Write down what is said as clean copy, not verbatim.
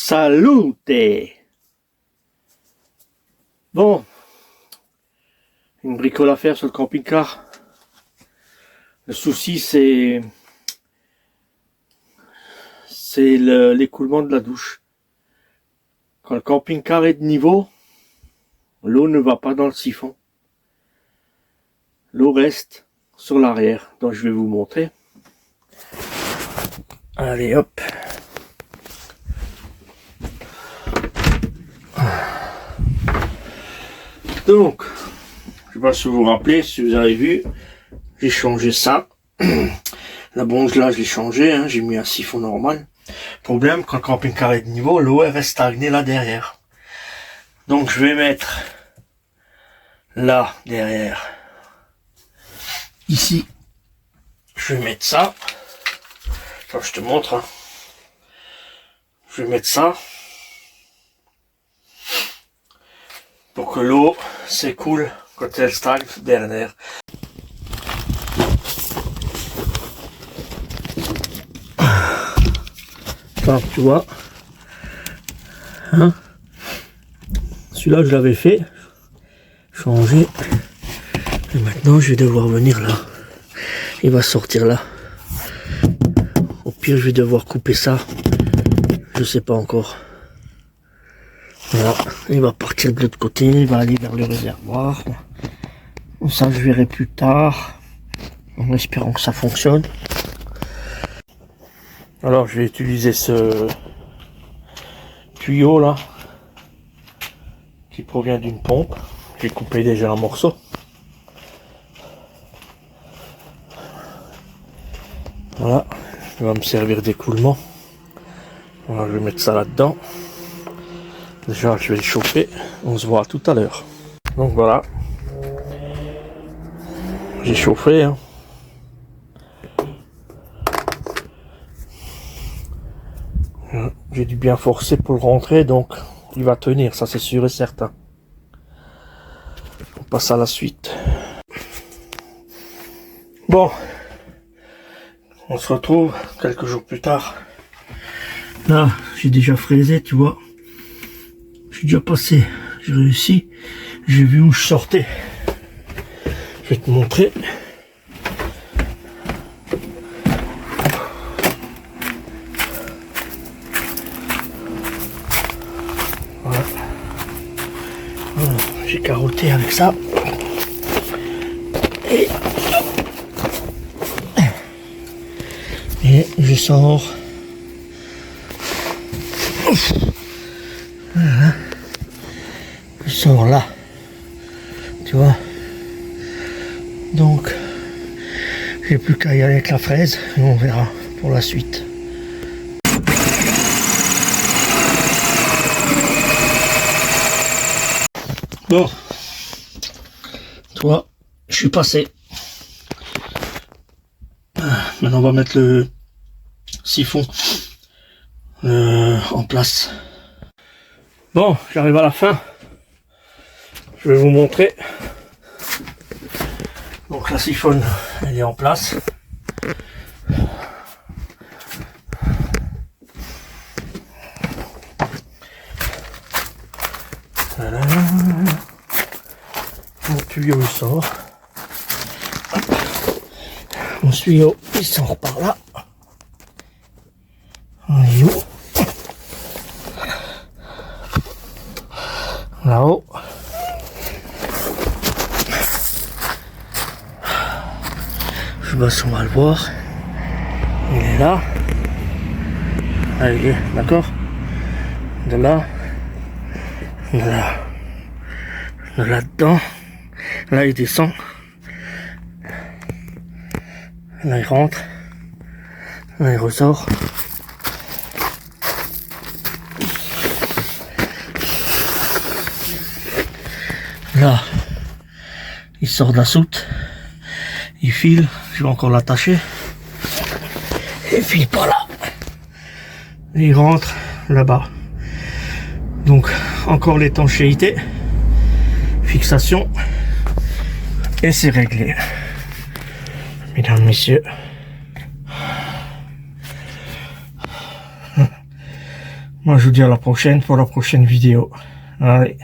Salute! Bon, une bricole à faire sur le camping-car. Le souci c'est l'écoulement de la douche. Quand le camping-car est de niveau, l'eau ne va pas dans le siphon. L'eau reste sur l'arrière. Donc je vais vous montrer. Allez hop. Donc, je sais pas si vous vous rappelez, si vous avez vu, j'ai changé ça. La bronze là, je l'ai changé, hein, j'ai mis un siphon normal. Problème, quand le camping-car est de niveau, l'eau elle reste stagnée là derrière. Donc je vais mettre là derrière. Ici, je vais mettre ça. Attends, je te montre. Hein. Je vais mettre ça. Pour que l'eau s'écoule quand elle stagne derrière. Enfin, tu vois. Hein, celui-là, je l'avais fait. Changer. Et maintenant, je vais devoir venir là. Il va sortir là. Au pire, je vais devoir couper ça. Je sais pas encore. Voilà, il va partir de l'autre côté, il va aller vers le réservoir. Ça, je verrai plus tard, en espérant que ça fonctionne. Alors, je vais utiliser ce tuyau là, qui provient d'une pompe. J'ai coupé déjà un morceau. Voilà, il va me servir d'écoulement. Voilà, je vais mettre ça là-dedans. Déjà, je vais le chauffer. On se voit tout à l'heure. Donc voilà. J'ai chauffé. Hein. J'ai dû bien forcer pour le rentrer, donc il va tenir, ça c'est sûr et certain. On passe à la suite. Bon. On se retrouve quelques jours plus tard. Là, j'ai déjà fraisé, tu vois. J'ai déjà passé, j'ai réussi, j'ai vu où je sortais. Je vais te montrer. Voilà. Voilà. J'ai carotté avec ça. Et je sors. Voilà. Je sors là, tu vois. Donc, j'ai plus qu'à y aller avec la fraise et on verra pour la suite. Bon, toi, je suis passé. Maintenant, on va mettre le siphon en place. Bon, j'arrive à la fin. Je vais vous montrer. Donc la siphonne, elle est en place. Voilà. Mon tuyau il sort. Mon tuyau il sort par là. Là-haut. Je sais pas si on va le voir. Il est là. Là, il est, d'accord? De là. De là. De là-dedans. Là, il descend. Là, il rentre. Là, il ressort. Là, il sort de la soute, il file, je vais encore l'attacher, et il file par là, et il rentre là-bas. Donc, encore l'étanchéité, fixation, et c'est réglé. Mesdames, messieurs, Moi, je vous dis à la prochaine pour la prochaine vidéo. Allez.